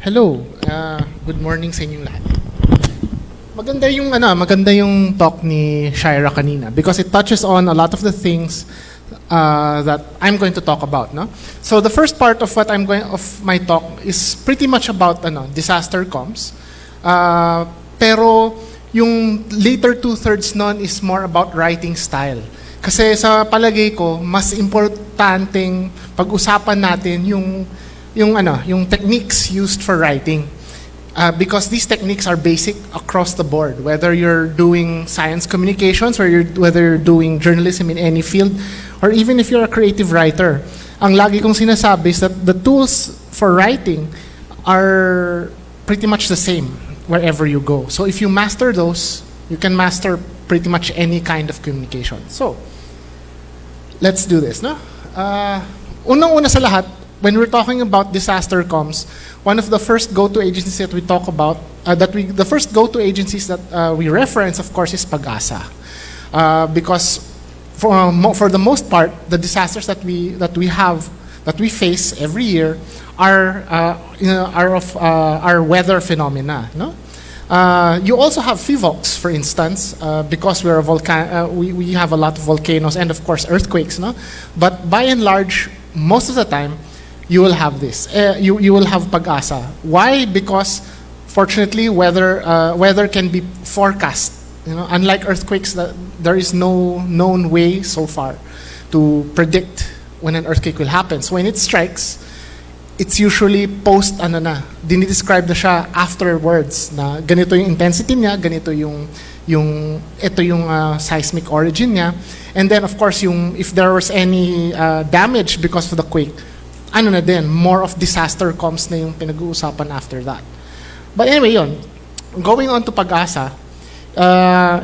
Hello. Good morning sa inyong lahat. Maganda yung talk ni Shaira kanina because it touches on a lot of the things that I'm going to talk about, no? So the first part of my talk is pretty much about disaster comms. Pero yung later two-thirds nun is more about writing style. Kasi sa palagay ko, mas importanteng pag-usapan natin yung techniques used for writing. Because these techniques are basic across the board, whether you're doing science communications or whether you're doing journalism in any field, or even if you're a creative writer. Ang lagi kong sinasabi is that the tools for writing are pretty much the same wherever you go. So if you master those, you can master pretty much any kind of communication. So, let's do this, no? Unang-una sa lahat, when we're talking about disaster comms, one of the first go-to agencies that we talk about, the first go-to agencies that we reference, of course, is Pag-asa, because for the most part, the disasters that we face every year are weather phenomena. No, you also have FIVOX, for instance, because we're we have a lot of volcanoes and of course earthquakes. No, but by and large, most of the time, you will have this. You will have Pag-asa. Why? Because fortunately, weather can be forecast. Unlike earthquakes, there is no known way so far to predict when an earthquake will happen. So when it strikes, it's usually dinidescribe na siya afterwards na ganito yung intensity niya, ganito yung seismic origin niya, and then of course if there was any damage because of the quake, more of disaster comms na yung pinag-uusapan after that. But anyway, going on to Pag-asa,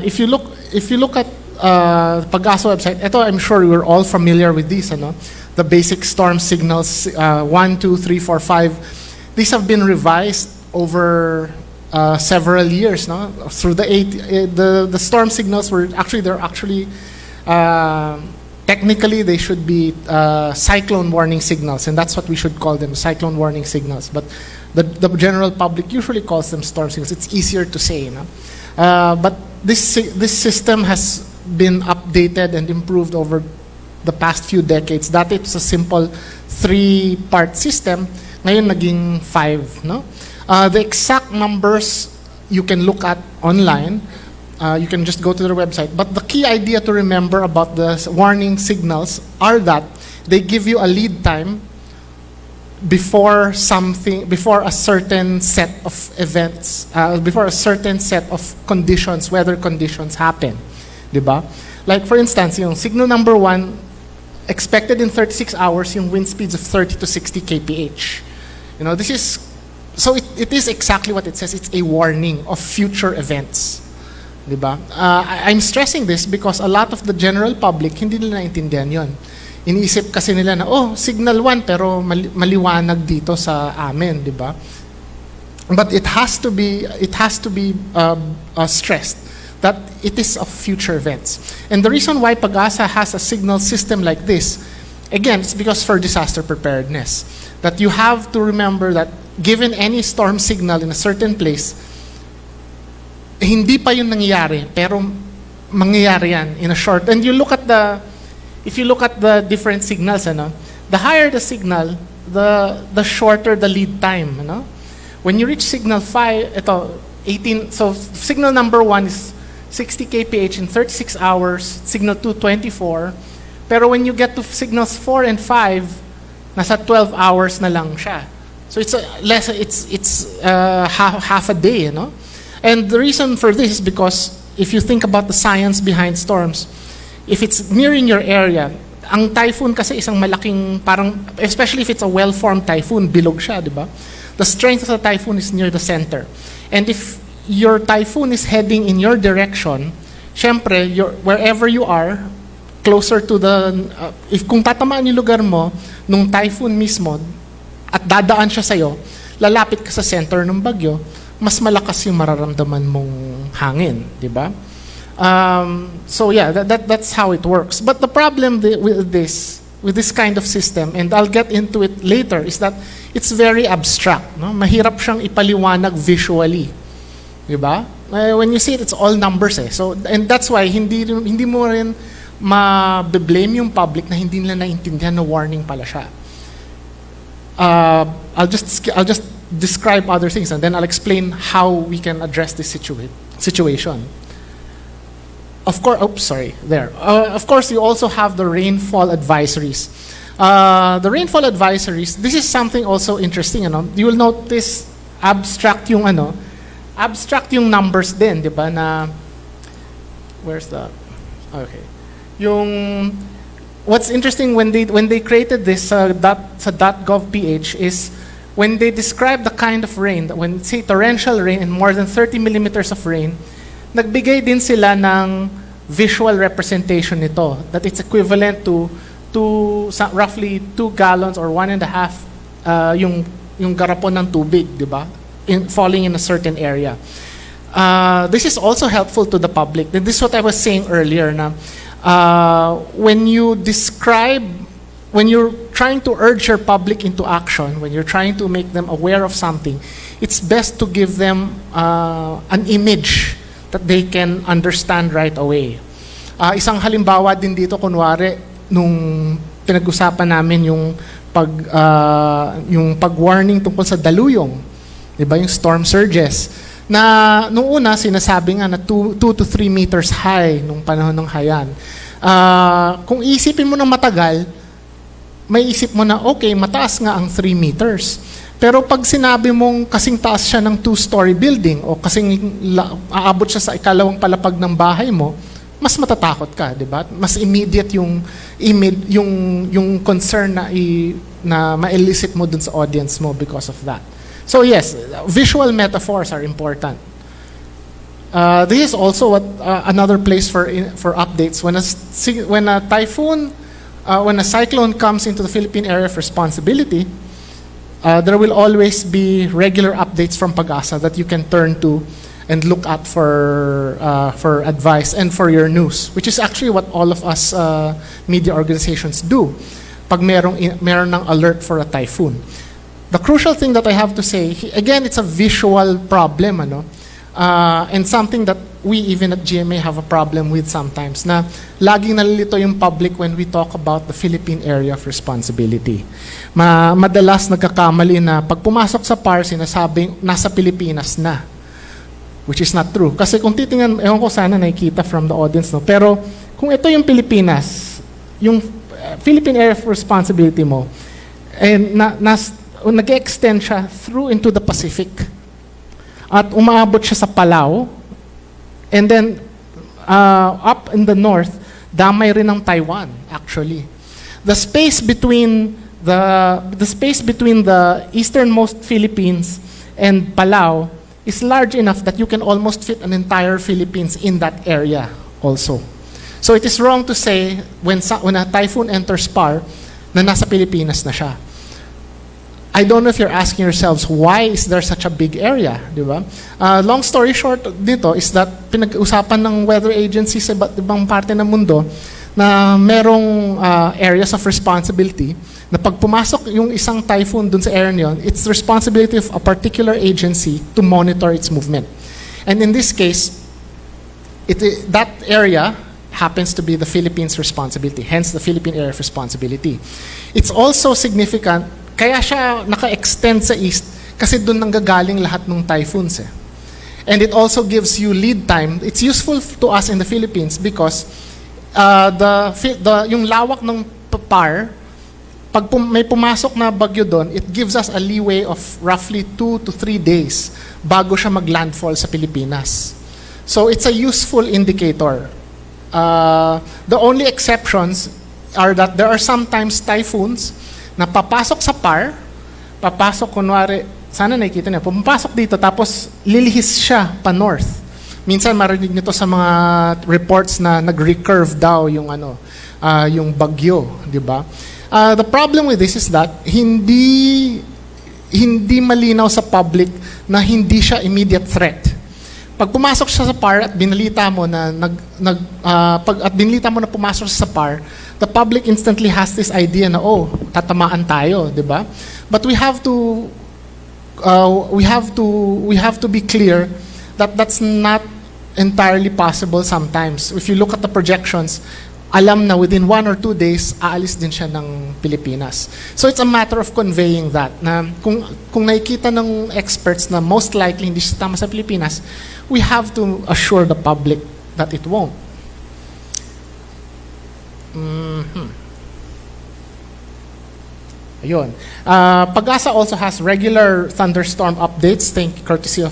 if you look at Pag-asa website, I'm sure we're all familiar with these, the basic storm signals 1, 2, 3, 4, 5. These have been revised over several years, no? Through the storm signals technically, they should be cyclone warning signals, and that's what we should call them, cyclone warning signals. But the general public usually calls them storm signals. It's easier to say, but this system has been updated and improved over the past few decades. Dati it was a simple 3-part system. Ngayon naging 5. No? The exact numbers you can look at online. You can just go to their website. But the key idea to remember about the warning signals are that they give you a lead time before a certain set of events, before a certain set of conditions, weather conditions happen. Diba? Like for instance, yung signal number 1, expected in 36 hours, yung wind speeds of 30 to 60 kph. It is exactly what it says. It's a warning of future events. Diba? I'm stressing this because a lot of the general public hindi nila naintindihan yon. Iniisip kasi nila na signal 1 pero maliwanag dito sa amin, diba? But it has to be stressed that it is of future events. And the reason why Pag-asa has a signal system like this, again, it's because for disaster preparedness, that you have to remember that given any storm signal in a certain place, hindi pa yun nangyayari, pero mangyayari yan in a short. And if you look at the different signals, the higher the signal, the shorter the lead time. When you reach signal 5, 18. So signal number 1 is 60 kph in 36 hours. Signal 2, 24. Pero when you get to signals 4 and 5, nasa 12 hours na lang siya. So it's half a day, And the reason for this is because if you think about the science behind storms, if it's nearing your area, ang typhoon kasi isang malaking especially if it's a well-formed typhoon, bilog siya, di ba? The strength of the typhoon is near the center. And if your typhoon is heading in your direction, syempre, wherever you are, closer to kung tatamaan yung lugar mo, nung typhoon mismo, at dadaan siya sa'yo, lalapit ka sa center ng bagyo, mas malakas yung mararamdaman mong hangin, di ba? So yeah, that's how it works. But the problem with this with this kind of system, and I'll get into it later, is that it's very abstract. No? Mahirap siyang ipaliwanag visually. Diba? When you see it, it's all numbers eh. So, and that's why hindi mo rin ma-blame yung public na hindi nila naintindihan na warning pala siya. I'll just describe other things and then I'll explain how we can address this situation. Of course, of course, you also have the rainfall advisories. The rainfall advisories, this is something also interesting. Ano? You will notice abstract yung numbers din, di ba? Na, where's the, okay. What's interesting when they created this sa .gov.ph is when they describe the kind of rain, when say torrential rain and more than 30 millimeters of rain, nagbigay din sila ng visual representation nito, that it's equivalent to roughly 2 gallons or 1.5 yung garapon ng tubig, di ba? Falling in a certain area. This is also helpful to the public. This is what I was saying earlier na when you're trying to urge your public into action, when you're trying to make them aware of something, it's best to give them an image that they can understand right away. Isang halimbawa din dito, kunwari, nung pinag-usapan namin yung pag-warning tungkol sa daluyong, di ba, yung storm surges, na nung una sinasabi nga na 2 to 3 meters high nung panahon ng Haiyan. Kung isipin mo ng matagal, may isip mo na okay, mataas nga ang 3 meters. Pero pag sinabi mong kasing taas siya ng 2-story building o kasing aabot siya sa ikalawang palapag ng bahay mo, mas matatakot ka, di ba? Mas immediate yung concern na ma-elicit mo dun sa audience mo because of that. So yes, visual metaphors are important. This is also another place for updates. When a typhoon, when a cyclone comes into the Philippine area of responsibility, there will always be regular updates from Pag-asa that you can turn to and look at for advice and for your news, which is actually what all of us media organizations do. Pag meron ng alert for a typhoon. The crucial thing that I have to say, again, it's a visual problem, and something that we even at GMA have a problem with sometimes, na laging nalilito yung public when we talk about the Philippine area of responsibility. Madalas nagkakamali na pag pumasok sa PAR, sinasabing nasa Pilipinas na, which is not true. Kasi kung titingnan, ewan ko sana nakikita from the audience, no? Pero kung ito yung Pilipinas, yung Philippine area of responsibility mo, and nag-extend siya through into the Pacific. At umaabot siya sa Palau. And then, up in the north, damay rin ng Taiwan, actually. The space between the easternmost Philippines and Palau is large enough that you can almost fit an entire Philippines in that area also. So it is wrong to say when a typhoon enters PAR na nasa Pilipinas na siya. I don't know if you're asking yourselves, why is there such a big area? Di ba? Long story short dito is that pinag-usapan ng weather agencies sa iba't ibang parte ng mundo na merong areas of responsibility na pag pumasok yung isang typhoon dun sa area niyon, it's the responsibility of a particular agency to monitor its movement. And in this case, that area happens to be the Philippines' responsibility, hence the Philippine Area of Responsibility. It's also significant. Kaya siya naka-extend sa east kasi doon nanggagaling lahat ng typhoons eh. And it also gives you lead time. It's useful to us in the Philippines because yung lawak ng PAR, pag may pumasok na bagyo doon, it gives us a leeway of roughly 2 to 3 days bago siya mag-landfall sa Pilipinas. So it's a useful indicator. The only exceptions are that there are sometimes typhoons na papasok sa PAR, kunwari, sana nakikita niya, pumapasok dito, tapos lilihis siya pa north. Minsan marinig nito sa mga reports na nag-recurve daw yung bagyo, di ba? The problem with this is that hindi malinaw sa public na hindi siya immediate threat. Pag pumasok siya sa PAR at binalita mo na binalita mo na pumasok siya sa PAR, the public instantly has this idea na tatamaan tayo, 'di ba? But we have to be clear that that's not entirely possible sometimes. If you look at the projections, alam na within 1 or 2 days, aalis din siya ng Pilipinas. So it's a matter of conveying that, na kung nakikita ng experts na most likely hindi siya tama sa Pilipinas, we have to assure the public that it won't. Ayun. Pag-asa also has regular thunderstorm updates, courtesy of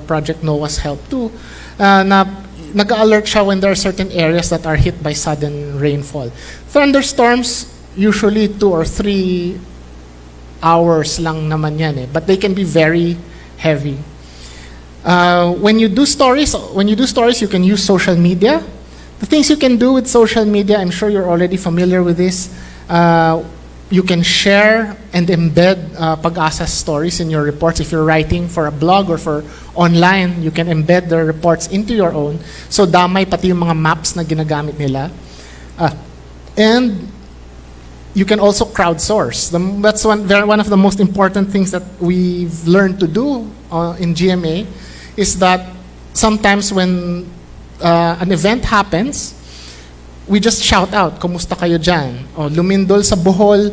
Project NOAA's help too, na nag-alert siya when there are certain areas that are hit by sudden rainfall. Thunderstorms, usually 2 or 3 hours lang naman yan but they can be very heavy. When you do stories, you can use social media. The things you can do with social media, I'm sure you're already familiar with this. You can share and embed Pag-asa stories in your reports. If you're writing for a blog or for online, you can embed the reports into your own. So damay pati yung mga maps na ginagamit nila. And you can also crowdsource. That's one of the most important things that we've learned to do in GMA, is that sometimes when an event happens, we just shout out, "Kumusta kayo dyan?" O, lumindol sa Bohol,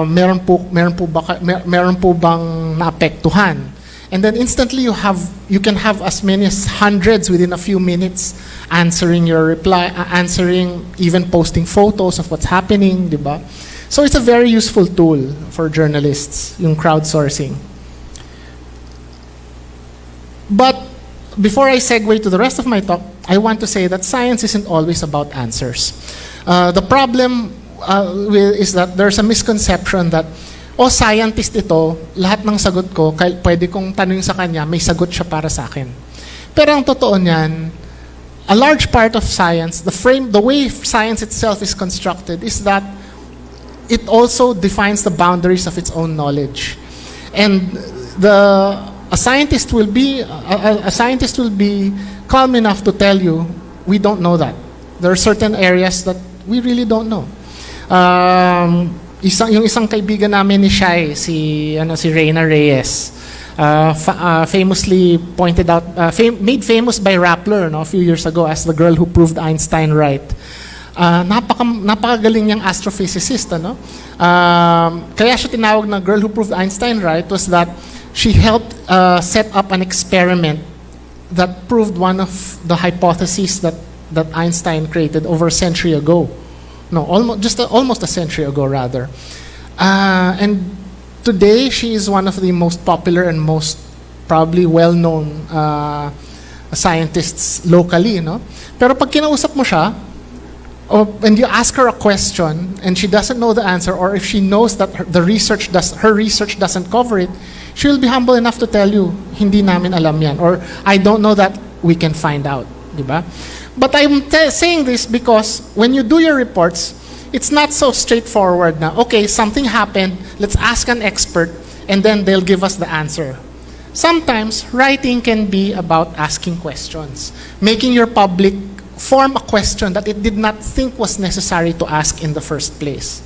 meron po bang naapektuhan? And then instantly you can have as many as hundreds within a few minutes answering your reply, even posting photos of what's happening, di ba? So it's a very useful tool for journalists, yung crowdsourcing. But before I segue to the rest of my talk, I want to say that science isn't always about answers. The problem is that there's a misconception that, scientist ito, lahat ng sagot ko, pwede kong tanungin sa kanya, may sagot siya para sa akin. Pero ang totoo niyan, a large part of science, the way science itself is constructed, is that it also defines the boundaries of its own knowledge. And a scientist will be calm enough to tell you, we don't know that. There are certain areas that we really don't know. Yung isang kaibigan namin ni Shai, si Reyna Reyes, famously pointed out, made famous by Rappler a few years ago as the girl who proved Einstein right. Napakagaling niyang astrophysicist, kaya siya tinawag na girl who proved Einstein right was that she helped set up an experiment that proved one of the hypotheses that Einstein created over a century ago. No, almost a century ago, rather. And today, she is one of the most popular and most probably well-known scientists locally. Pero pag kinausap mo siya, and you ask her a question and she doesn't know the answer, or if she knows that her research doesn't cover it, she will be humble enough to tell you, hindi namin alam yan, or I don't know that, we can find out, di ba? But I'm saying this because when you do your reports, it's not so straightforward na, okay, something happened, let's ask an expert, and then they'll give us the answer. Sometimes, writing can be about asking questions, making your public form a question that it did not think was necessary to ask in the first place.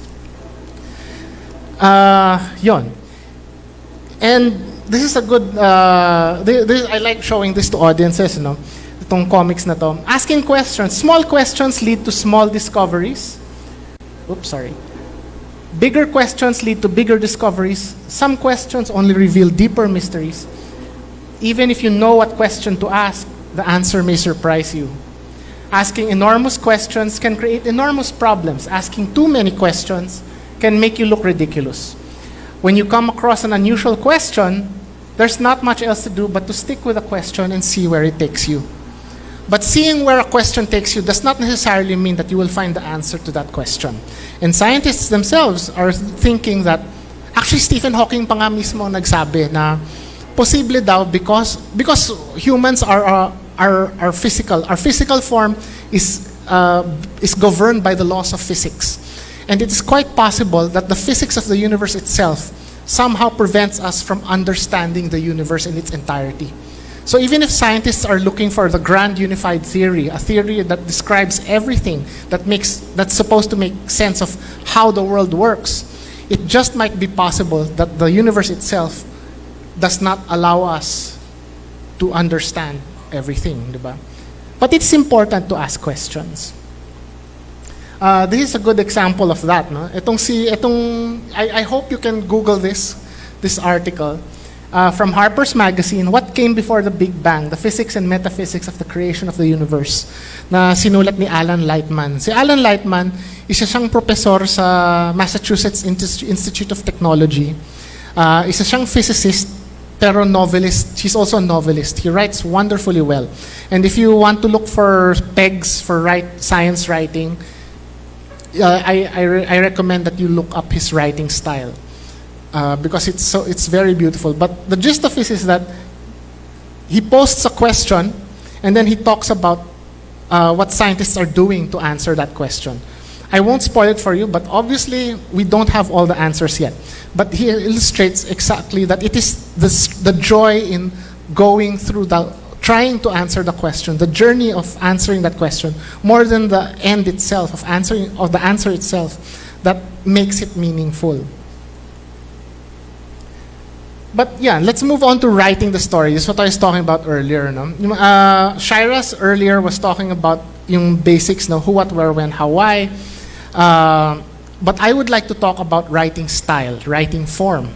Yon. And this is a good, I like showing this to audiences, itong comics na to. Asking questions. Small questions lead to small discoveries. Oops, sorry. Bigger questions lead to bigger discoveries. Some questions only reveal deeper mysteries. Even if you know what question to ask, the answer may surprise you. Asking enormous questions can create enormous problems. Asking too many questions can make you look ridiculous. When you come across an unusual question, there's not much else to do but to stick with a question and see where it takes you. But seeing where a question takes you does not necessarily mean that you will find the answer to that question. And scientists themselves are thinking that, actually Stephen Hawking pa nga mismo nagsabi na posible daw because humans are physical. Our physical form is governed by the laws of physics. And it is quite possible that the physics of the universe itself somehow prevents us from understanding the universe in its entirety. So even if scientists are looking for the grand unified theory, a theory that describes everything, that's supposed to make sense of how the world works, it just might be possible that the universe itself does not allow us to understand everything, diba? But it's important to ask questions. This is a good example of that, no? I hope you can Google this article from Harper's Magazine, What Came Before the Big Bang, the Physics and Metaphysics of the Creation of the Universe, na sinulat ni Alan Lightman. Si Alan Lightman, isa siyang professor sa Massachusetts Institute of Technology. Isa siyang physicist, pero novelist. He's also a novelist. He writes wonderfully well. And if you want to look for pegs for science writing, I recommend that you look up his writing style. Because it's very beautiful. But the gist of this is that he posts a question and then he talks about what scientists are doing to answer that question. I won't spoil it for you, but obviously we don't have all the answers yet. But he illustrates exactly that it is the joy in going through trying to answer the question, the journey of answering that question, more than the end itself of the answer itself, that makes it meaningful. But yeah, let's move on to writing the story. This is what I was talking about earlier. No? Shira's earlier was talking about yung basics, no? Who, what, where, when, how, why. But I would like to talk about writing style, writing form.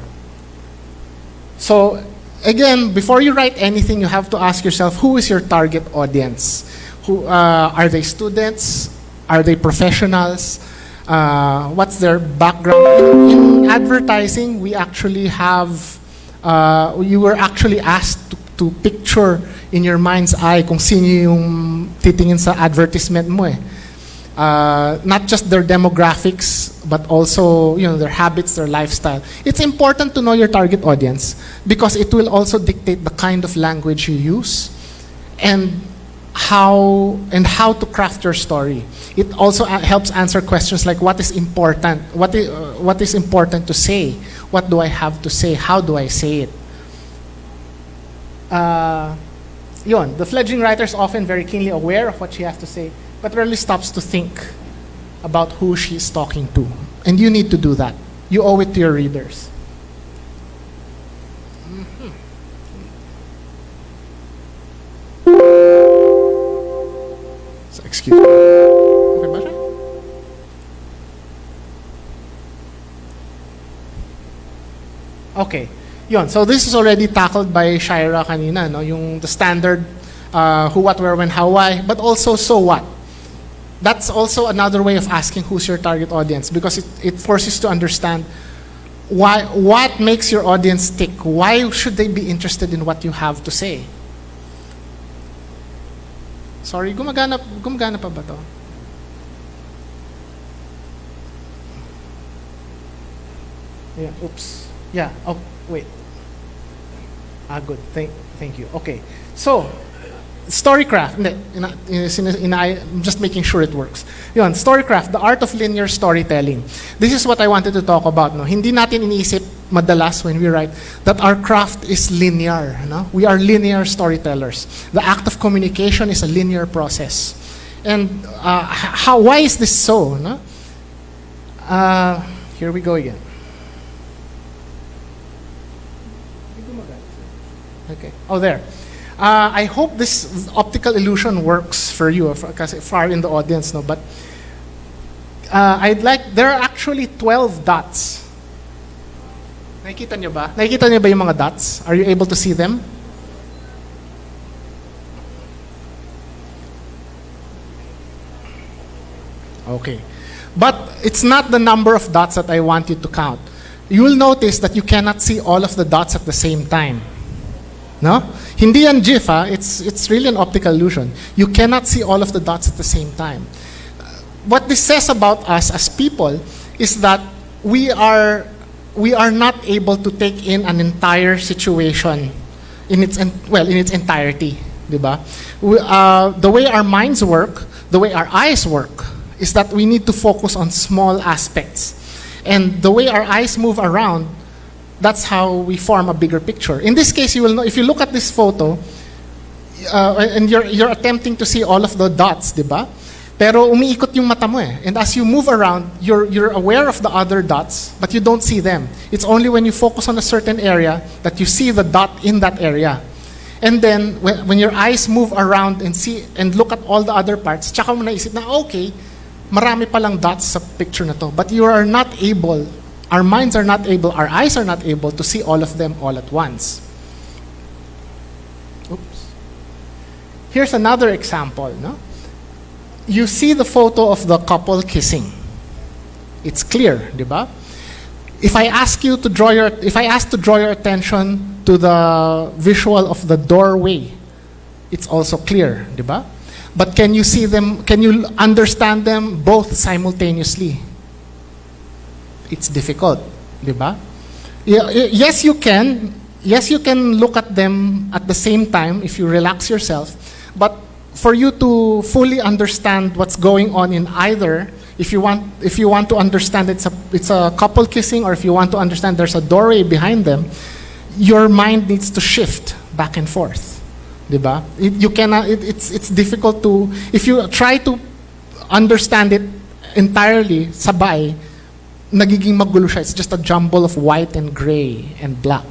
So again, before you write anything, you have to ask yourself, who is your target audience? Are they students? Are they professionals? What's their background? In advertising, we actually have you were actually asked to picture in your mind's eye kung sino yung titingin sa advertisement mo eh. Not just their demographics, but also their habits, their lifestyle. It's important to know your target audience because it will also dictate the kind of language you use and how to craft your story. It also helps answer questions like what is important, what is important to say, what do I have to say, how do I say it. The fledgling writer is often very keenly aware of what she has to say, but rarely stops to think about who she's talking to. And you need to do that. You owe it to your readers. So, excuse me. Okay ba siya? Okay. So this is already tackled by Shaira kanina, no? The standard who, what, where, when, how, why, but also so what. That's also another way of asking who's your target audience because it forces you to understand what makes your audience tick. Why should they be interested in what you have to say? Sorry, gumagana pa ba to? Yeah, oops. Yeah, oh, wait. Good, thank you. Okay, so, Storycraft, I'm just making sure it works. Storycraft, the art of linear storytelling. This is what I wanted to talk about. No? Hindi natin iniisip madalas when we write that our craft is linear. No? We are linear storytellers. The act of communication is a linear process. And why is this so? No? Here we go again. Okay. Oh, there. I hope this optical illusion works for you, because far in the audience, no. But there are actually 12 dots. Nakikita niyo ba? Nakikita niyo ba yung mga dots? Are you able to see them? Okay. But it's not the number of dots that I want you to count. You will notice that you cannot see all of the dots at the same time. No? Hindi yan GIF, it's really an optical illusion. You cannot see all of the dots at the same time. What this says about us as people is that we are not able to take in an entire situation in its entirety, diba? The way our minds work, the way our eyes work, is that we need to focus on small aspects. And the way our eyes move around, that's how we form a bigger picture. In this case, you will know, if you look at this photo, and you're attempting to see all of the dots, di ba? Pero umiikot yung mata mo eh. And as you move around, you're aware of the other dots, but you don't see them. It's only when you focus on a certain area that you see the dot in that area. And then, when your eyes move around and see and look at all the other parts, tsaka mo naisip na, okay, marami palang dots sa picture na to. But you are not able, our minds are not able, our eyes are not able to see all of them all at once. Oops. Here's another example, no? You see the photo of the couple kissing. It's clear, di ba? If I ask to draw your attention to the visual of the doorway, it's also clear, di ba? But can you see them, can you understand them both simultaneously? It's difficult, di ba? Yes, you can. Yes, you can look at them at the same time if you relax yourself, but for you to fully understand what's going on in either, if you want to understand it's a couple kissing, or if you want to understand there's a doorway behind them, your mind needs to shift back and forth, diba? You cannot. It's difficult to, if you try to understand it entirely sabay, nagiging magulo siya. It's just a jumble of white and gray and black.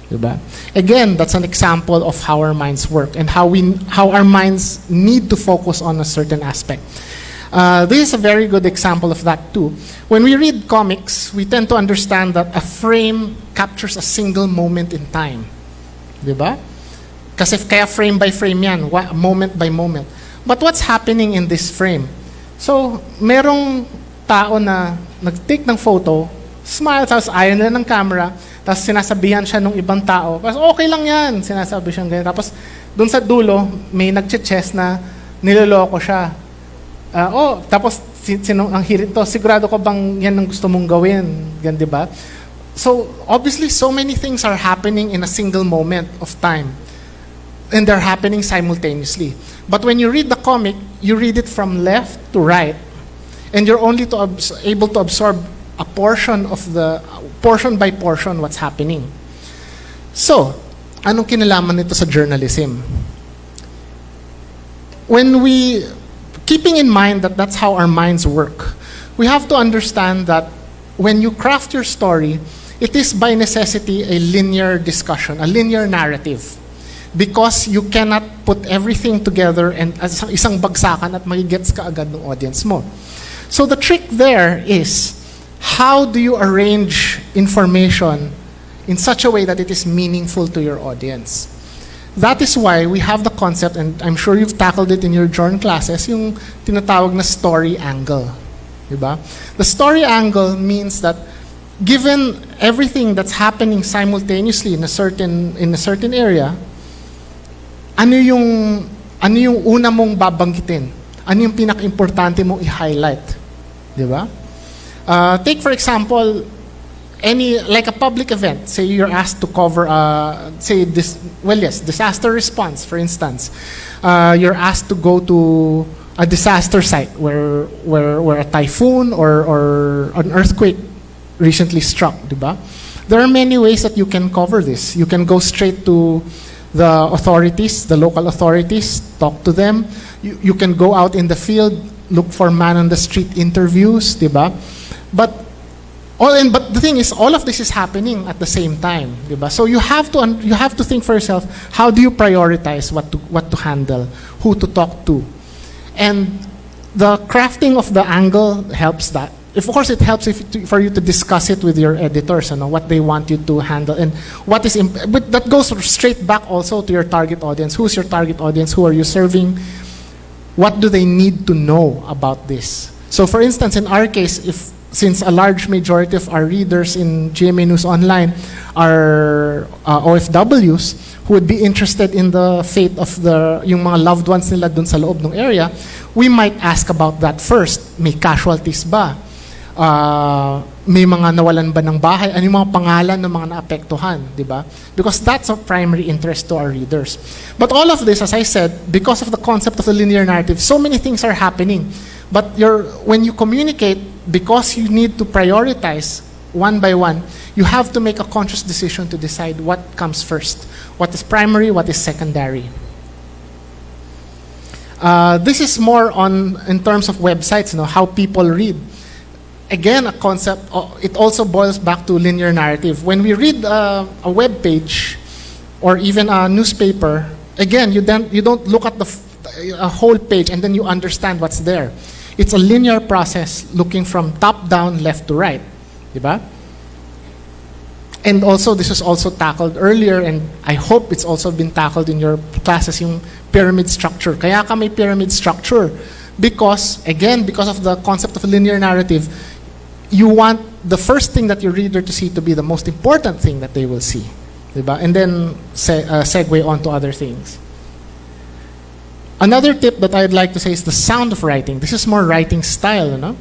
Diba? Again, that's an example of how our minds work and how our minds need to focus on a certain aspect. This is a very good example of that too. When we read comics, we tend to understand that a frame captures a single moment in time. Diba? Kasi kaya frame by frame yan, moment by moment. But what's happening in this frame? So, merong tao na nag-take ng photo, smile, tapos ayaw na ng camera, tapos sinasabihan siya ng ibang tao, tapos okay lang yan, sinasabi siya ganyan. Tapos dun sa dulo, may nagche-chest na niloloko siya. Tapos ang hirit to, sigurado ko bang yan ang gusto mong gawin? Gan, di ba? So, obviously, so many things are happening in a single moment of time. And they're happening simultaneously. But when you read the comic, you read it from left to right. And you're only able to absorb a portion of portion by portion what's happening. So, anong kinalaman nito sa journalism? Keeping in mind that that's how our minds work, we have to understand that when you craft your story, it is by necessity a linear discussion, a linear narrative. Because you cannot put everything together and as isang bagsakan at magigets ka agad ng audience mo. So the trick there is, how do you arrange information in such a way that it is meaningful to your audience? That is why we have the concept, and I'm sure you've tackled it in your journal classes, yung tinatawag na story angle. Diba? The story angle means that given everything that's happening simultaneously in a certain area, ano yung una mong babanggitin? Ano yung pinaka-importante mong i-highlight? Diba? Take for example, like a public event. Say you're asked to cover, disaster response, for instance. You're asked to go to a disaster site where a typhoon or an earthquake recently struck, diba? There are many ways that you can cover this. You can go straight to the authorities, the local authorities, talk to them. You can go out in the field, look for man-on-the-street interviews, diba? But the thing is, all of this is happening at the same time, diba? So you have to think for yourself, how do you prioritize what to handle, who to talk to, and the crafting of the angle helps that. Of course, it helps for you to discuss it with your editors, what they want you to handle, and what is. But that goes straight back also to your target audience. Who's your target audience? Who are you serving? What do they need to know about this? So, for instance, in our case, since a large majority of our readers in GMA News Online are OFWs who would be interested in the fate of yung mga loved ones nila dun sa loob ng area, we might ask about that first. May casualties ba? May mga nawalan ba ng bahay? Ano yung mga pangalan ng mga naapektuhan, di ba? Because that's of primary interest to our readers. But all of this, as I said, because of the concept of the linear narrative, so many things are happening. But when you communicate, because you need to prioritize one by one, you have to make a conscious decision to decide what comes first, what is primary, what is secondary. This is more on in terms of websites, how people read. Again, a concept, it also boils back to linear narrative. When we read a web page or even a newspaper, again, you don't look at a whole page and then you understand what's there. It's a linear process looking from top down, left to right. Diba? And also, this was also tackled earlier, and I hope it's also been tackled in your classes, yung pyramid structure. Kaya ka may pyramid structure. Because, again, because of the concept of linear narrative, you want the first thing that your reader to see to be the most important thing that they will see. Diba? And then segue on to other things. Another tip that I'd like to say is the sound of writing. This is more writing style,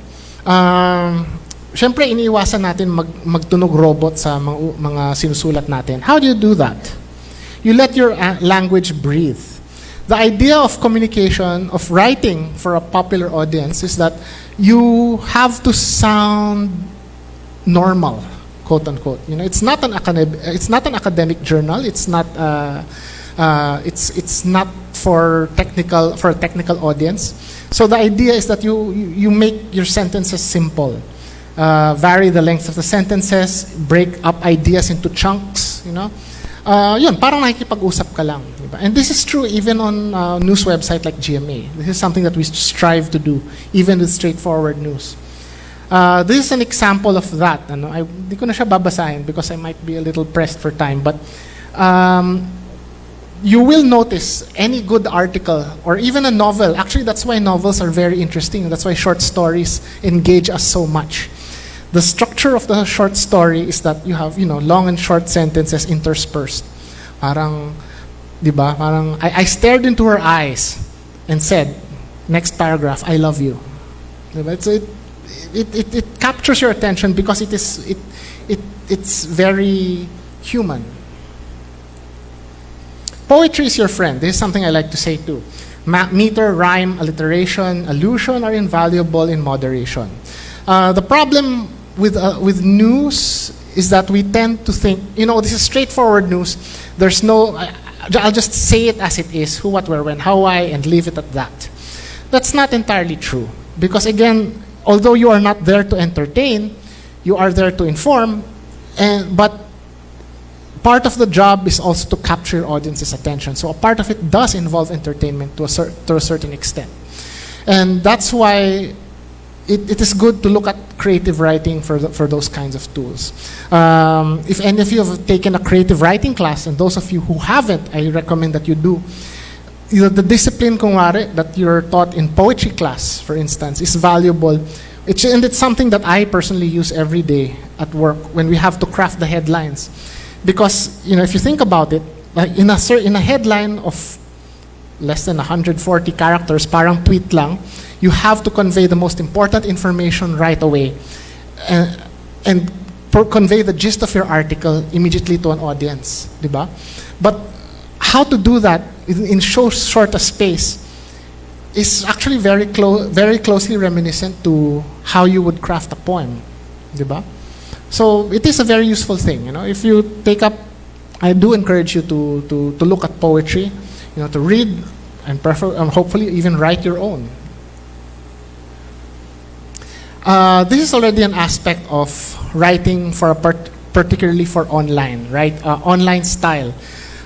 Siyempre, iniiwasan natin magtunog robot sa mga sinusulat natin. How do you do that? You let your language breathe. The idea of communication, of writing for a popular audience, is that you have to sound normal, quote unquote. It's not an academic journal. It's not it's not for a technical audience. So the idea is that you make your sentences simple. Vary the length of the sentences, break up ideas into chunks, Yun, parang nakikipag-usap ka lang. Diba? And this is true even on a news website like GMA. This is something that we strive to do, even with straightforward news. This is an example of that. Di ko na siya babasahin because I might be a little pressed for time. But you will notice any good article or even a novel. Actually, that's why novels are very interesting. That's why short stories engage us so much. The structure of the short story is that you have, long and short sentences interspersed. Parang, di ba? Parang, I stared into her eyes and said, next paragraph, I love you. Diba? So it captures your attention because it's very human. Poetry is your friend. This is something I like to say too. Meter, rhyme, alliteration, allusion are invaluable in moderation. The problem with news is that we tend to think, this is straightforward news. There's no, I'll just say it as it is, who, what, where, when, how, why, and leave it at that. That's not entirely true. Because again, although you are not there to entertain, you are there to inform, but part of the job is also to capture your audience's attention. So a part of it does involve entertainment to a certain extent. And that's why it is good to look at creative writing for those kinds of tools. If any of you have taken a creative writing class, and those of you who haven't, I recommend that you do. The discipline, kunwari, that you're taught in poetry class, for instance, is valuable. And it's something that I personally use every day at work when we have to craft the headlines. Because, if you think about it, like in a headline of less than 140 characters, parang tweet lang, you have to convey the most important information right away and convey the gist of your article immediately to an audience, diba? But how to do that in so short a space is actually very closely reminiscent to how you would craft a poem, diba? So it is a very useful thing, If you take up, I do encourage you to look at poetry, to read and hopefully even write your own. This is already an aspect of writing for particularly for online, right? Online style.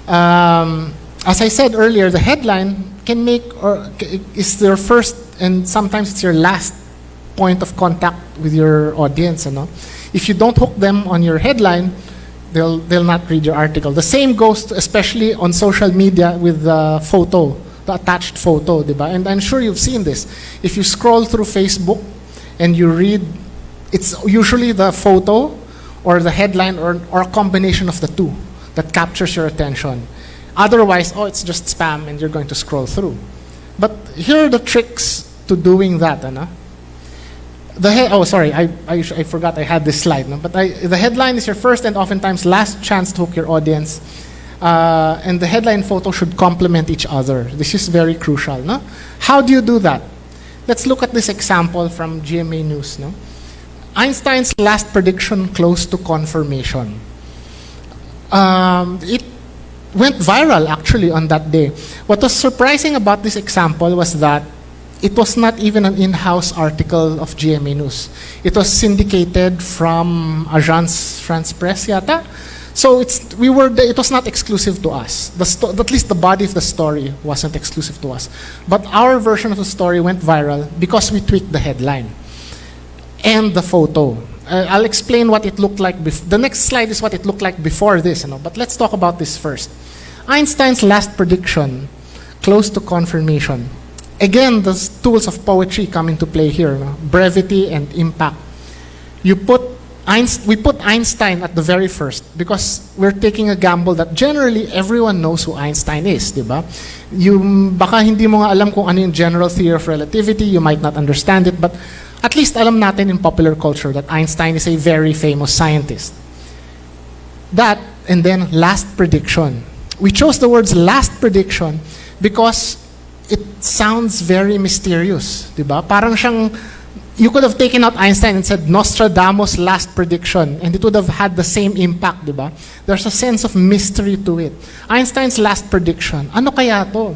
As I said earlier, the headline can is their first and sometimes it's your last point of contact with your audience, If you don't hook them on your headline, they'll not read your article. The same goes to, especially on social media with the photo, the attached photo, diba? And I'm sure you've seen this. If you scroll through Facebook and you read, it's usually the photo or the headline or a combination of the two that captures your attention. Otherwise, it's just spam and you're going to scroll through. But here are the tricks to doing that, I forgot I had this slide. But the headline is your first and oftentimes last chance to hook your audience. And the headline photo should complement each other. This is very crucial. How do you do that? Let's look at this example from GMA News. Einstein's last prediction close to confirmation. went viral actually on that day. What was surprising about this example was that it was not even an in-house article of GMA News. It was syndicated from Agence France-Presse yata. So it was not exclusive to us. At least the body of the story wasn't exclusive to us. But our version of the story went viral because we tweaked the headline and the photo. I'll explain what it looked like. The next slide is what it looked like before this. But let's talk about this first. Einstein's last prediction, close to confirmation. Again, the tools of poetry come into play here. Brevity and impact. We put Einstein at the very first because we're taking a gamble that generally everyone knows who Einstein is, di ba? Baka hindi mo nga alam kung ano yung general theory of relativity, you might not understand it, but at least alam natin in popular culture that Einstein is a very famous scientist. That, and then last prediction. We chose the words last prediction because it sounds very mysterious, di ba? Parang siyang, you could have taken out Einstein and said Nostradamus' last prediction, and it would have had the same impact, di ba? There's a sense of mystery to it. Einstein's last prediction, ano kaya to?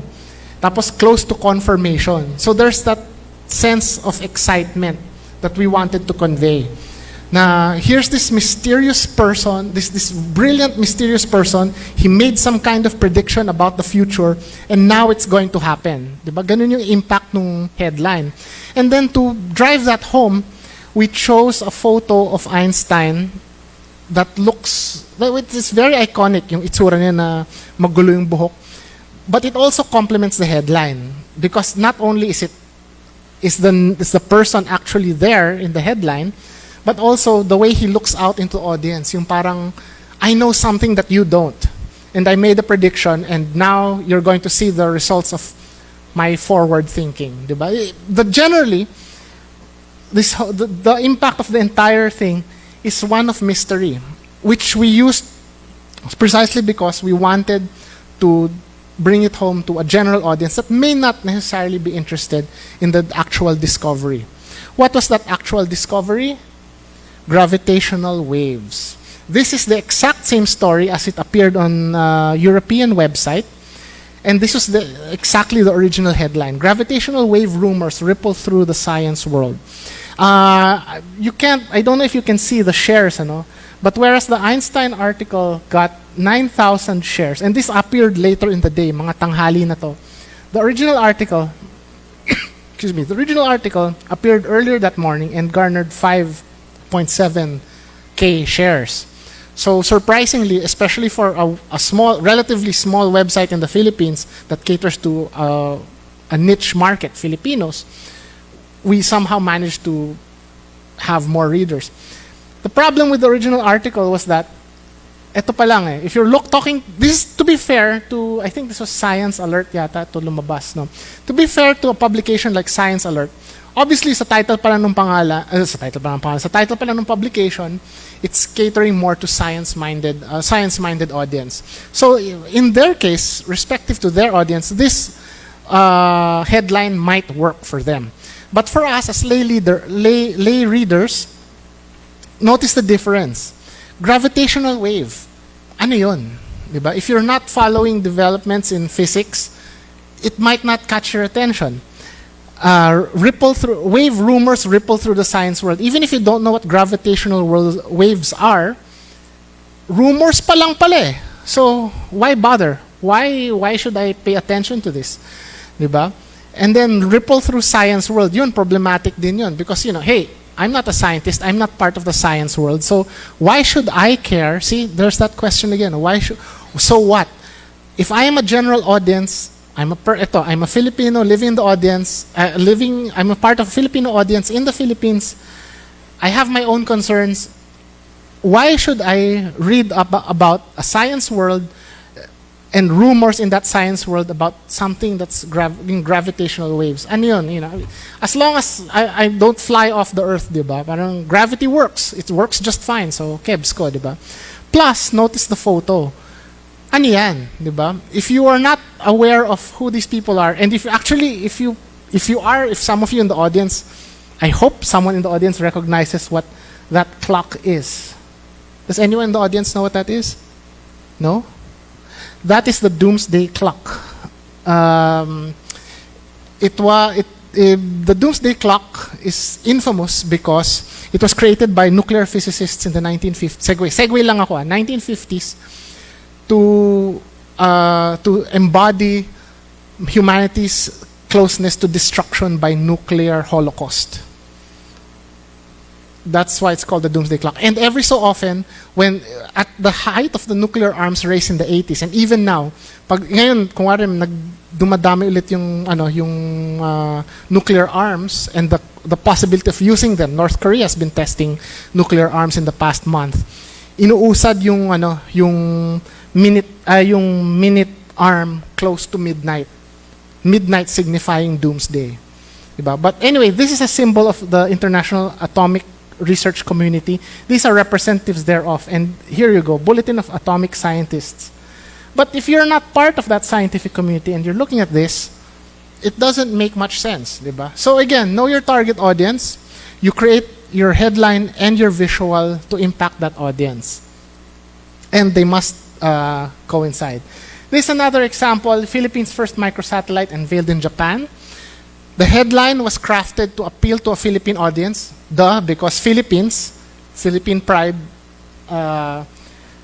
Tapos close to confirmation. So there's that sense of excitement that we wanted to convey. Na here's this mysterious person, this brilliant mysterious person, he made some kind of prediction about the future, and now it's going to happen. Diba? Ganun yung impact ng headline. And then to drive that home, we chose a photo of Einstein that it's very iconic, yung itsura niya na magulo yung buhok. But it also complements the headline, because not only is the person actually there in the headline, but also the way he looks out into the audience, yung parang, I know something that you don't, and I made a prediction, and now you're going to see the results of my forward thinking. Diba? Generally, the impact of the entire thing is one of mystery, which we used precisely because we wanted to bring it home to a general audience that may not necessarily be interested in the actual discovery. What was that actual discovery? Gravitational waves. This is the exact same story as it appeared on a European website, and this was exactly the original headline. Gravitational wave rumors ripple through the science world. I don't know if you can see the shares, but whereas the Einstein article got 9,000 shares, and this appeared later in the day, mga tanghali na to. The original article, the original article appeared earlier that morning and garnered 5.7K shares. So surprisingly, especially for a relatively small website in the Philippines that caters to a niche market, Filipinos, we somehow managed to have more readers. The problem with the original article was that, eto pa lang if you're talking, this is to be fair to, I think this was Science Alert yata, to lumabas, no? To be fair to a publication like Science Alert, obviously sa title pa lang ng publication, it's catering more to science-minded audience. So in their case, respective to their audience, this headline might work for them. But for us as lay readers, notice the difference. Gravitational wave, ano yun? Diba? If you're not following developments in physics, it might not catch your attention. Wave rumors ripple through the science world. Even if you don't know what gravitational waves are, rumors pa lang pala eh. So why bother? Why should I pay attention to this? Diba? And then ripple through science world, yun, problematic din yun. Because, hey, I'm not a scientist, I'm not part of the science world, so why should I care? See, there's that question again. So what? If I am a general audience, I'm a Filipino living in the audience, I'm a part of a Filipino audience in the Philippines, I have my own concerns. Why should I read about a science world and rumors in that science world about something that's in gravitational waves? Ano yun, as long as I don't fly off the earth, diba? Parang gravity works. It works just fine. So, kebs ko, diba? Plus, notice the photo. Ano yan, diba? If you are not aware of who these people are, and if some of you in the audience, I hope someone in the audience recognizes what that clock is. Does anyone in the audience know what that is? No? That is the doomsday clock. The doomsday clock is infamous because it was created by nuclear physicists in the 1950s. Segue lang ako, 1950s, to embody humanity's closeness to destruction by nuclear holocaust. That's why it's called the doomsday clock. And every so often, when at the height of the nuclear arms race in the 80s, and even now, ngayon, kung dumadami ulit yung nuclear arms and the possibility of using them. North Korea has been testing nuclear arms in the past month. Inuusad yung minute arm close to midnight. Midnight signifying doomsday. Diba? But anyway, this is a symbol of the international atomic research community. These are representatives thereof. And here you go, Bulletin of Atomic Scientists. But if you're not part of that scientific community and you're looking at this, it doesn't make much sense, diba? So again, know your target audience. You create your headline and your visual to impact that audience. And they must coincide. This is another example, Philippines' first microsatellite unveiled in Japan. The headline was crafted to appeal to a Philippine audience, because Philippine pride,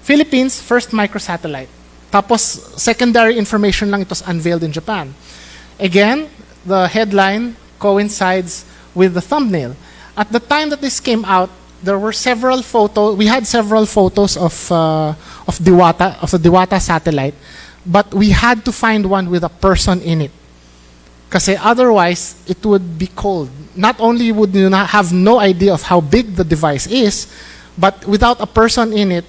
Philippines' first microsatellite. Tapos, secondary information lang, it was unveiled in Japan. Again, the headline coincides with the thumbnail. At the time that this came out, there were several photos. We had several photos of the Diwata satellite, but we had to find one with a person in it. Kasi otherwise, it would be cold. Not only would you not have no idea of how big the device is, but without a person in it,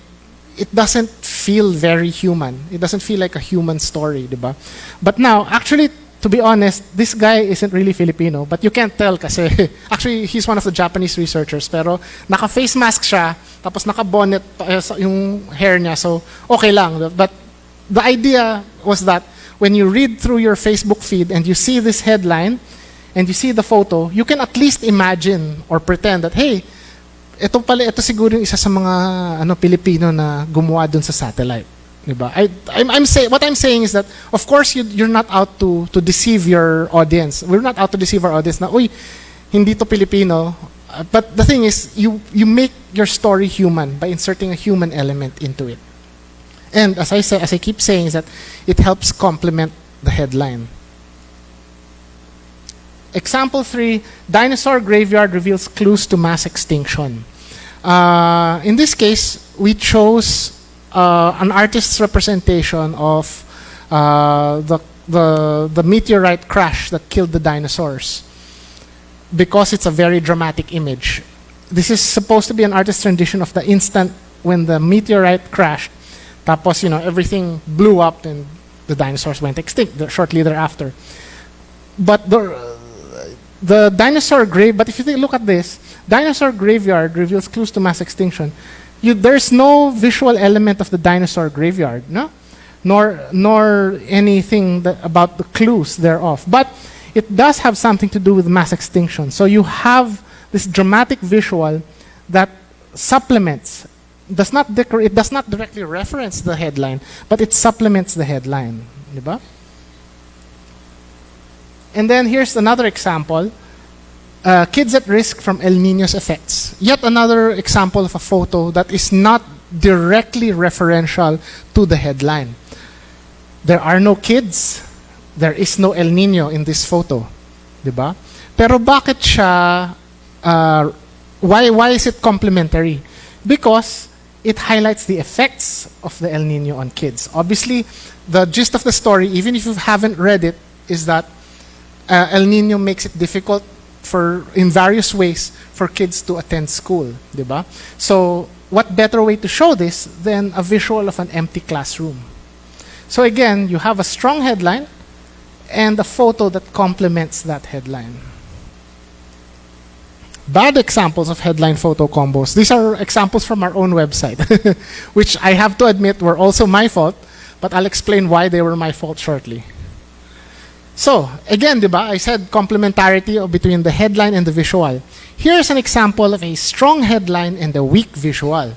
it doesn't feel very human. It doesn't feel like a human story, diba? But now, actually, to be honest, this guy isn't really Filipino, but you can't tell kasi actually he's one of the Japanese researchers, pero naka-face mask siya, tapos naka-bonnet yung hair niya, so okay lang. But the idea was that when you read through your Facebook feed and you see this headline and you see the photo, you can at least imagine or pretend that, hey, ito siguro yung isa sa mga Pilipino na gumawa dun sa satellite. Diba? What I'm saying is that, of course, you're not out to deceive your audience. We're not out to deceive our audience na, uy, hindi to Filipino. But the thing is, you make your story human by inserting a human element into it. And as I keep saying, is that it helps complement the headline. Example 3, dinosaur graveyard reveals clues to mass extinction. In this case, we chose an artist's representation of the meteorite crash that killed the dinosaurs, because it's a very dramatic image. This is supposed to be an artist's rendition of the instant when the meteorite crashed. Tapos, everything blew up and the dinosaurs went extinct shortly thereafter. But the dinosaur grave, but if you look at this, dinosaur graveyard reveals clues to mass extinction. There's no visual element of the dinosaur graveyard, no? Nor anything about the clues thereof. But it does have something to do with mass extinction. So you have this dramatic visual that supplements, it does not directly reference the headline, but it supplements the headline. Diba? And then here's another example. Kids at risk from El Niño's effects. Yet another example of a photo that is not directly referential to the headline. There are no kids. There is no El Niño in this photo. Diba? Pero bakit siya, why is it complementary? Because it highlights the effects of the El Niño on kids. Obviously, the gist of the story, even if you haven't read it, is that El Niño makes it difficult in various ways for kids to attend school, diba? So, what better way to show this than a visual of an empty classroom? So again, you have a strong headline and a photo that complements that headline. Bad examples of headline photo combos. These are examples from our own website, which I have to admit were also my fault, but I'll explain why they were my fault shortly. So, again, diba, I said complementarity between the headline and the visual. Here's an example of a strong headline and a weak visual.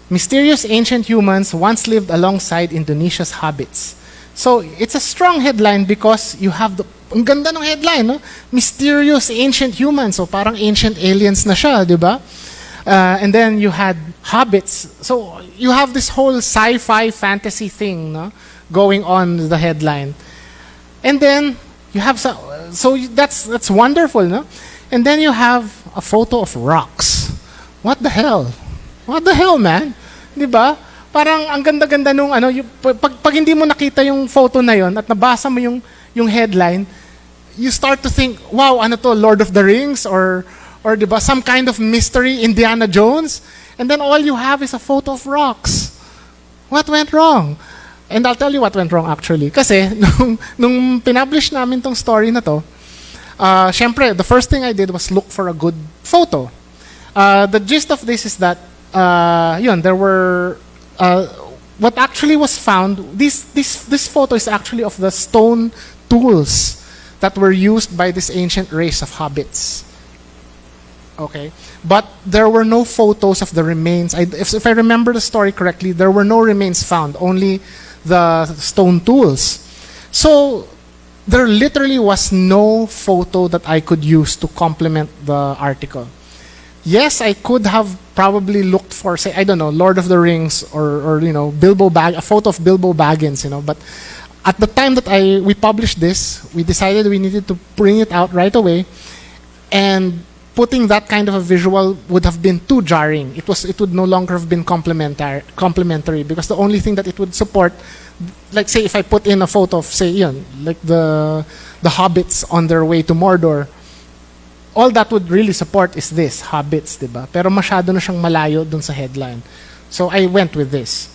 Mysterious ancient humans once lived alongside Indonesia's hobbits. So it's a strong headline because you have the, ang ganda ng headline, no? Mysterious ancient humans. So parang ancient aliens na siya, di ba? And then you had hobbits. So you have this whole sci-fi fantasy thing, no, going on with the headline. And then you have so that's wonderful, no? And then you have a photo of rocks. What the hell? What the hell, man? 'Di ba? Parang ang ganda-ganda nung ano, pag hindi mo nakita yung photo na yon at nabasa mo yung headline, you start to think, wow, ano to, Lord of the Rings or 'di ba, some kind of mystery, Indiana Jones, and then all you have is a photo of rocks. What went wrong? And I'll tell you what went wrong actually. Kasi nung pinublish namin tong story na to, syempre, the first thing I did was look for a good photo. The gist of this is that there were what actually was found. This photo is actually of the stone tools that were used by this ancient race of hobbits. Okay, but there were no photos of the remains. If I remember the story correctly, there were no remains found, only the stone tools. So there literally was no photo that I could use to complement the article. Yes, I could have probably looked for, say, I don't know, Lord of the Rings or you know, a photo of Bilbo Baggins, you know. But at the time that we published this, we decided we needed to bring it out right away, and putting that kind of a visual would have been too jarring. It would no longer have been complementary because the only thing that it would support, like say if I put in a photo of, say, like the hobbits on their way to Mordor, all that would really support is this, hobbits, diba? Pero masyado na siyang malayo dun sa headline. So I went with this.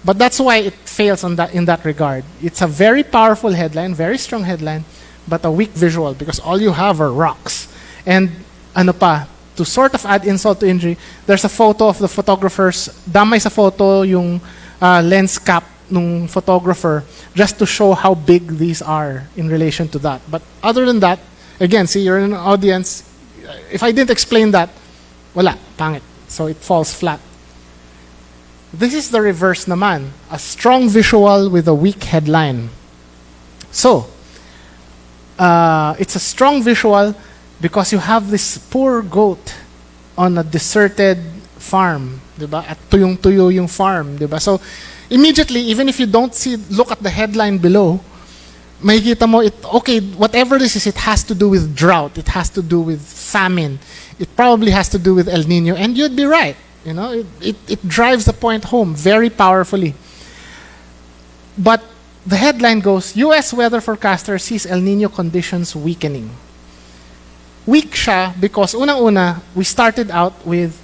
But that's why it fails in that regard. It's a very powerful headline, very strong headline, but a weak visual because all you have are rocks. And ano pa, to sort of add insult to injury, there's a photo of the photographers, damay sa photo yung lens cap nung photographer just to show how big these are in relation to that. But other than that, again, see, you're in an audience. If I didn't explain that, wala, pangit. So it falls flat. This is the reverse naman. A strong visual with a weak headline. So, it's a strong visual because you have this poor goat on a deserted farm, diba? At tuyong-tuyo yung farm, diba? So, immediately, even if you don't look at the headline below, makikita mo, whatever this is, it has to do with drought. It has to do with famine. It probably has to do with El Nino. And you'd be right. You know, it drives the point home very powerfully. But the headline goes, U.S. weather forecaster sees El Nino conditions weakening. Weak siya because unang-una, we started out with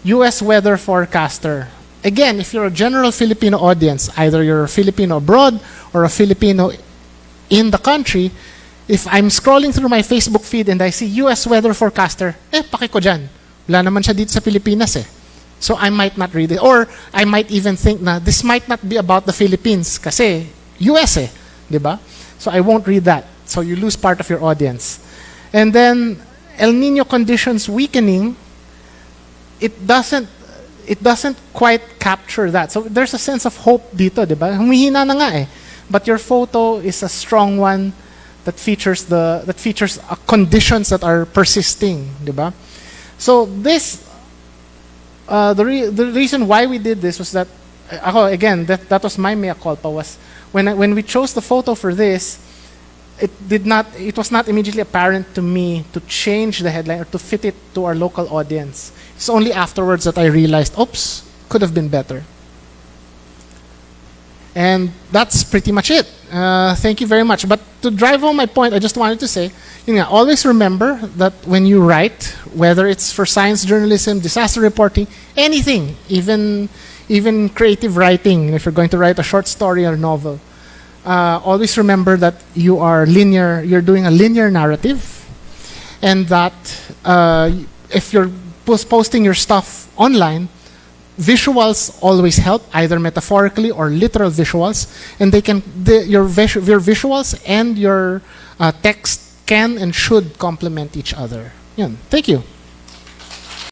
U.S. weather forecaster. Again, if you're a general Filipino audience, either you're a Filipino abroad or a Filipino in the country, if I'm scrolling through my Facebook feed and I see U.S. weather forecaster, paki ko dyan. Wala naman siya dito sa Pilipinas eh. So I might not read it. Or I might even think na this might not be about the Philippines kasi US eh. Diba? So I won't read that. So you lose part of your audience. And then El Nino conditions weakening, it doesn't quite capture that. So there's a sense of hope dito, diba? Humihina na nga eh. But your photo is a strong one that features conditions that are persisting, diba? So this, the reason why we did this was that, that was my mea culpa, was when we chose the photo for this, it was not immediately apparent to me to change the headline or to fit it to our local audience. It's only afterwards that I realized, oops, could have been better. And that's pretty much it. Thank you very much. But to drive home my point, I just wanted to say, always remember that when you write, whether it's for science journalism, disaster reporting, anything, even creative writing, if you're going to write a short story or novel, always remember that you're doing a linear narrative, and that if you're posting your stuff online, visuals always help, either metaphorically or literal visuals, and your visuals and your text can and should complement each other. Yun. Thank you.